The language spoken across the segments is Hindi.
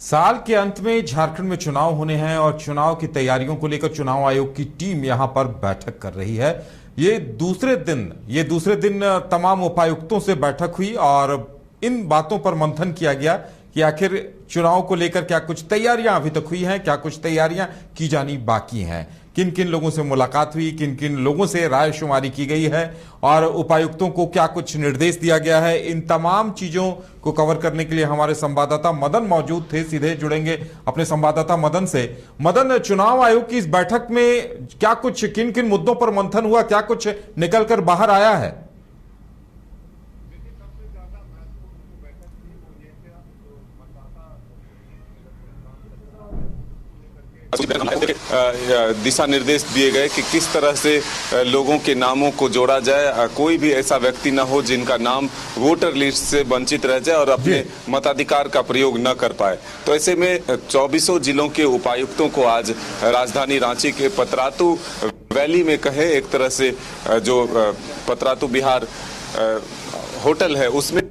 साल के अंत में झारखंड में चुनाव होने हैं और चुनाव की तैयारियों को लेकर चुनाव आयोग की टीम यहां पर बैठक कर रही है। ये दूसरे दिन तमाम उपायुक्तों से बैठक हुई और इन बातों पर मंथन किया गया कि आखिर चुनाव को लेकर क्या कुछ तैयारियां अभी तक हुई हैं, क्या कुछ तैयारियां की जानी बाकी हैं, किन किन लोगों से मुलाकात हुई, किन किन लोगों से राय शुमारी की गई है और उपायुक्तों को क्या कुछ निर्देश दिया गया है। इन तमाम चीजों को कवर करने के लिए हमारे संवाददाता मदन मौजूद थे। सीधे जुड़ेंगे अपने संवाददाता मदन से। मदन, चुनाव आयोग की इस बैठक में क्या कुछ, किन किन मुद्दों पर मंथन हुआ, क्या कुछ निकलकर बाहर आया है? दिशा निर्देश दिए गए कि किस तरह से लोगों के नामों को जोड़ा जाए, कोई भी ऐसा व्यक्ति न हो जिनका नाम वोटर लिस्ट से वंचित रह जाए और अपने मताधिकार का प्रयोग न कर पाए। तो ऐसे में 24 जिलों के उपायुक्तों को आज राजधानी रांची के पतरातू वैली में कहे एक तरह से जो पतरातू बिहार होटल है उसमें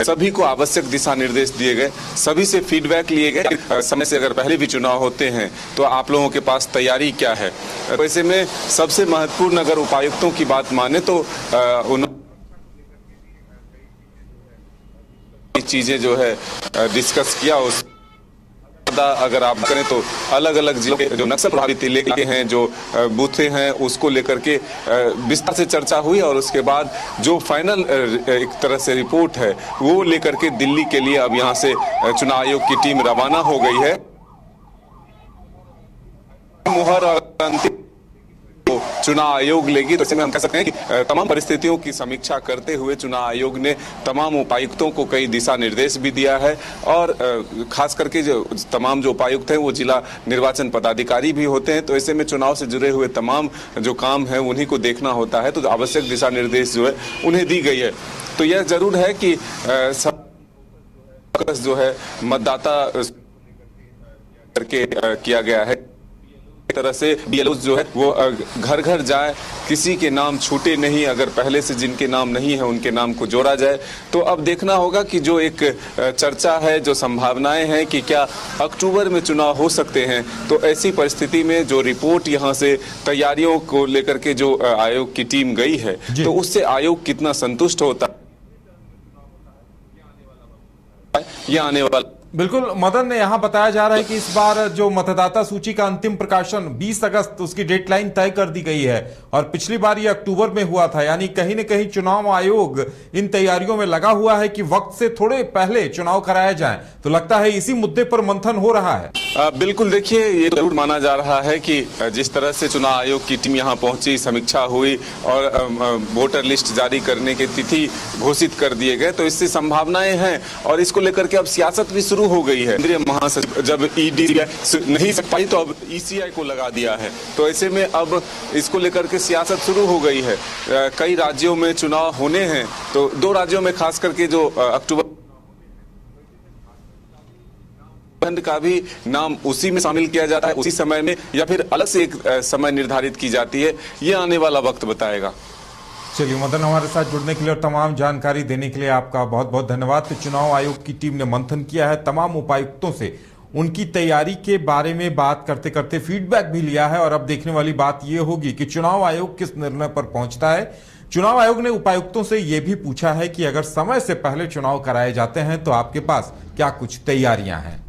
सभी को आवश्यक दिशा निर्देश दिए गए, सभी से फीडबैक लिए गए। समय से अगर पहले भी चुनाव होते हैं तो आप लोगों के पास तैयारी क्या है। वैसे में सबसे महत्वपूर्ण अगर उपायुक्तों की बात माने तो उन्होंने चीजें जो है डिस्कस किया। उस अगर आप करें तो अलग अलग जिलों के जो नक्सल प्रभावित इलाके हैं, जो बूथें हैं, उसको लेकर के विस्तार से चर्चा हुई और उसके बाद जो फाइनल एक तरह से रिपोर्ट है वो लेकर के दिल्ली के लिए अब यहां से चुनाव आयोग की टीम रवाना हो गई है। मुहर और अंतिम चुनाव आयोग लेगी। तो इसमें हम कह सकते हैं कि तमाम परिस्थितियों की समीक्षा करते हुए चुनाव आयोग ने तमाम उपायुक्तों को कई दिशा निर्देश भी दिया है और खास करके जो तमाम जो उपायुक्त हैं वो जिला निर्वाचन पदाधिकारी भी होते हैं। तो ऐसे में चुनाव से जुड़े हुए तमाम जो काम है उन्हीं को देखना होता है। तो आवश्यक दिशा निर्देश जो है उन्हें दी गई है। तो यह जरूर है कि सब जो है मतदाता करके किया गया है। तरह से बीएलओ जो है वो घर घर जाए, किसी के नाम छूटे नहीं, अगर पहले से जिनके नाम नहीं है उनके नाम को जोड़ा जाए। तो अब देखना होगा कि जो एक चर्चा है, जो संभावनाएं हैं कि क्या अक्टूबर में चुनाव हो सकते हैं, तो ऐसी परिस्थिति में जो रिपोर्ट यहां से तैयारियों को लेकर के जो आयोग की टीम गई है तो उससे आयोग कितना संतुष्ट होता है ये आने वाला। बिल्कुल मदन, ने यहां बताया जा रहा है कि इस बार जो मतदाता सूची का अंतिम प्रकाशन 20 अगस्त उसकी डेडलाइन तय कर दी गई है और पिछली बार ये अक्टूबर में हुआ था। यानी कहीं न कहीं चुनाव आयोग इन तैयारियों में लगा हुआ है कि वक्त से थोड़े पहले चुनाव कराया जाए। तो लगता है इसी मुद्दे पर मंथन हो रहा है। बिल्कुल, देखिए ये जरूर माना जा रहा है कि जिस तरह से चुनाव आयोग की टीम यहां पहुंची, समीक्षा हुई और वोटर लिस्ट जारी करने की तिथि घोषित कर दिए गए, तो इससे संभावनाएं हैं और इसको लेकर के अब सियासत भी शुरू हो गई है। केंद्रीय महासचिव जब ईडी नहीं सक पाई तो अब ईसीआई को लगा दिया है। तो ऐसे में अब इसको लेकर के सियासत शुरू हो गई है। कई राज्यों में चुनाव होने हैं, तो 2 राज्यों में खास करके जो अक्टूबर का भी नाम उसी में शामिल किया जाता है, उसी समय में, या फिर अलग से एक समय निर्धारित की जाती है। ये आने वाला वक्त बताएगा। चलिए मदन, हमारे साथ जुड़ने के लिए और तमाम जानकारी देने के लिए आपका बहुत बहुत धन्यवाद। तो चुनाव आयोग की टीम ने मंथन किया है, तमाम उपायुक्तों से उनकी तैयारी के बारे में बात करते करते फीडबैक भी लिया है और अब देखने वाली बात यह होगी कि चुनाव आयोग किस निर्णय पर पहुंचता है। चुनाव आयोग ने उपायुक्तों से यह भी पूछा है कि अगर समय से पहले चुनाव कराए जाते हैं तो आपके पास क्या कुछ तैयारियां हैं।